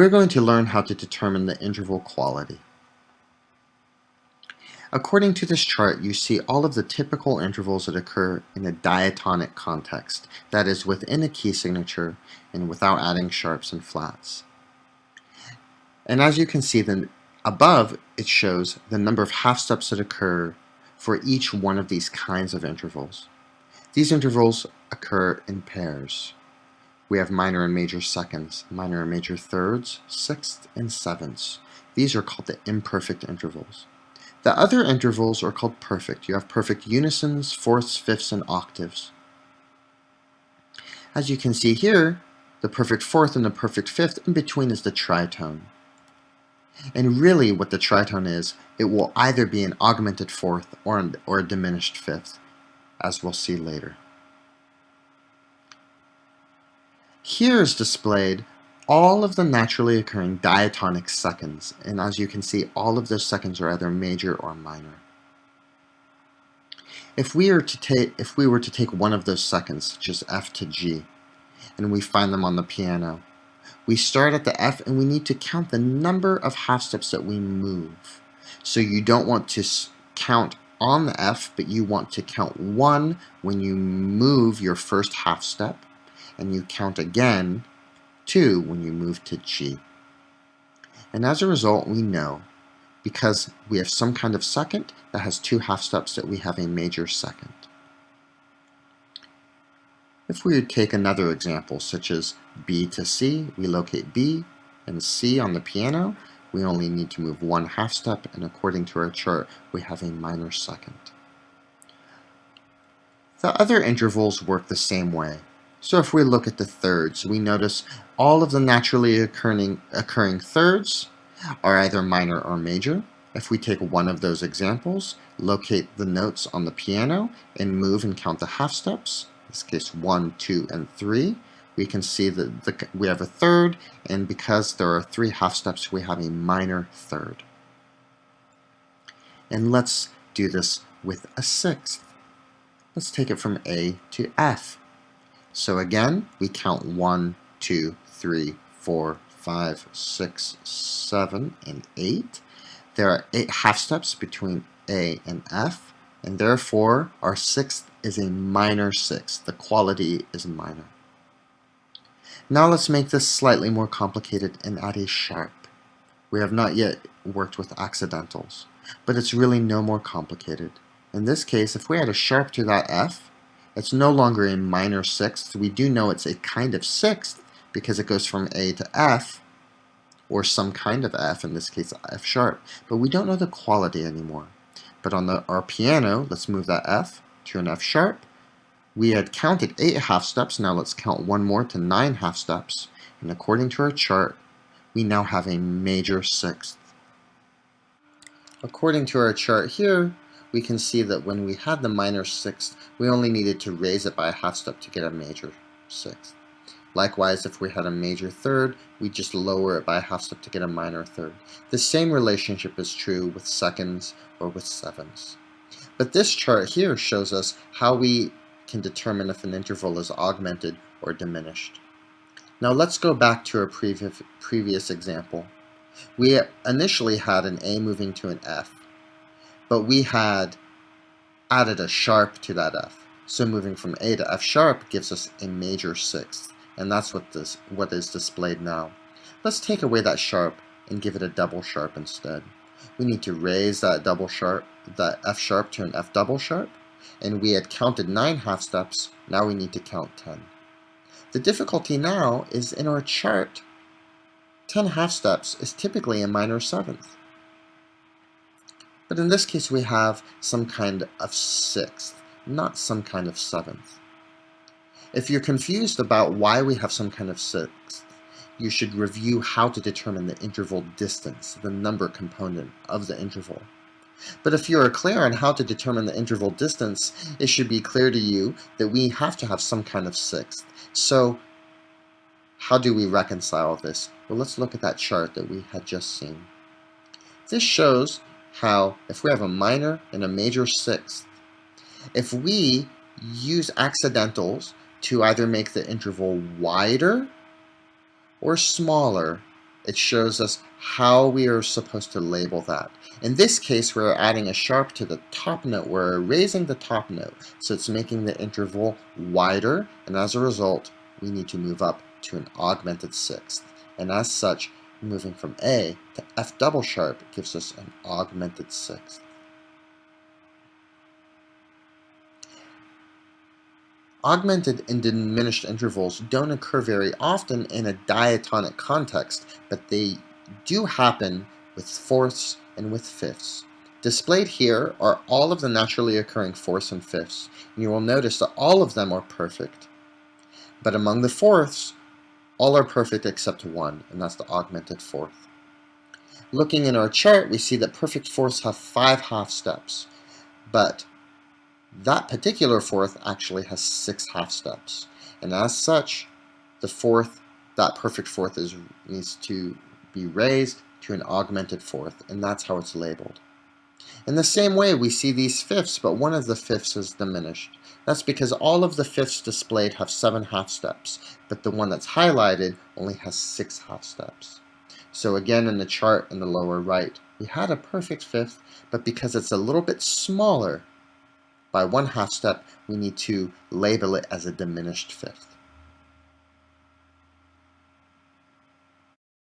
we're going to learn how to determine the interval quality. According to this chart, you see all of the typical intervals that occur in a diatonic context, that is, within a key signature and without adding sharps and flats. And as you can see, then above, it shows the number of half steps that occur for each one of these kinds of intervals. These intervals occur in pairs. We have minor and major seconds, minor and major thirds, sixths, and sevenths. These are called the imperfect intervals. The other intervals are called perfect. You have perfect unisons, fourths, fifths, and octaves. As you can see here, the perfect fourth and the perfect fifth, in between is the tritone. And really what the tritone is, it will either be an augmented fourth or a diminished fifth, as we'll see later. Here is displayed all of the naturally occurring diatonic seconds, and as you can see, all of those seconds are either major or minor. If we were to take one of those seconds, such as F to G, and we find them on the piano, we start at the F and we need to count the number of half steps that we move. So you don't want to count on the F, but you want to count 1 when you move your first half step, and you count again 2 when you move to G. And as a result, we know, because we have some kind of second that has 2 half steps, that we have a major second. If we would take another example, such as B to C, we locate B and C on the piano. We only need to move 1 half step, and according to our chart, we have a minor second. The other intervals work the same way. So if we look at the thirds, we notice all of the naturally occurring thirds are either minor or major. If we take one of those examples, locate the notes on the piano, and move and count the half steps, in this case 1, 2, and 3, we can see that we have a third, and because there are 3 half steps, we have a minor third. And let's do this with a sixth. Let's take it from A to F. So again, we count 1, 2, 3, 4, 5, 6, 7, and 8. There are 8 half steps between A and F, and therefore our sixth is a minor sixth. The quality is minor. Now let's make this slightly more complicated and add a sharp. We have not yet worked with accidentals, but it's really no more complicated. In this case, if we add a sharp to that F, it's no longer a minor sixth. We do know it's a kind of sixth because it goes from A to F, or some kind of F, in this case F sharp, but we don't know the quality anymore. But on our piano, let's move that F to an F sharp. We had counted 8 half steps, now let's count 1 more to 9 half steps, and according to our chart, we now have a major sixth. According to our chart here, we can see that when we had the minor sixth, we only needed to raise it by a half step to get a major sixth. Likewise, if we had a major third, we just lower it by a half step to get a minor third. The same relationship is true with seconds or with sevenths. But this chart here shows us how we can determine if an interval is augmented or diminished. Now let's go back to our previous example. We initially had an A moving to an F, but we had added a sharp to that F. So moving from A to F sharp gives us a major sixth, and that's what is displayed now. Let's take away that sharp and give it a double sharp instead. We need to raise that F sharp to an F double sharp, and we had counted 9 half steps, now we need to count 10. The difficulty now is in our chart, 10 half steps is typically a minor seventh. But in this case, we have some kind of sixth, not some kind of seventh. If you're confused about why we have some kind of sixth, you should review how to determine the interval distance, the number component of the interval. But if you are clear on how to determine the interval distance, it should be clear to you that we have to have some kind of sixth. So how do we reconcile this? Well, let's look at that chart that we had just seen. This shows how if we have a minor and a major sixth, if we use accidentals to either make the interval wider or smaller, it shows us how we are supposed to label that. In this case, we're adding a sharp to the top note. We're raising the top note, so it's making the interval wider, and as a result, we need to move up to an augmented sixth. And as such, moving from A to F double sharp gives us an augmented sixth. Augmented and diminished intervals don't occur very often in a diatonic context, but they do happen with fourths and with fifths. Displayed here are all of the naturally occurring fourths and fifths, and you will notice that all of them are perfect. But among the fourths, all are perfect except one, and that's the augmented fourth. Looking in our chart, we see that perfect fourths have 5 half steps, but that particular fourth actually has 6 half steps, and as such, that perfect fourth needs to be raised to an augmented fourth, and that's how it's labeled. In the same way, we see these fifths, but one of the fifths is diminished. That's because all of the fifths displayed have 7 half steps, but the one that's highlighted only has 6 half steps. So again, in the chart in the lower right, we had a perfect fifth, but because it's a little bit smaller by 1 half step, we need to label it as a diminished fifth.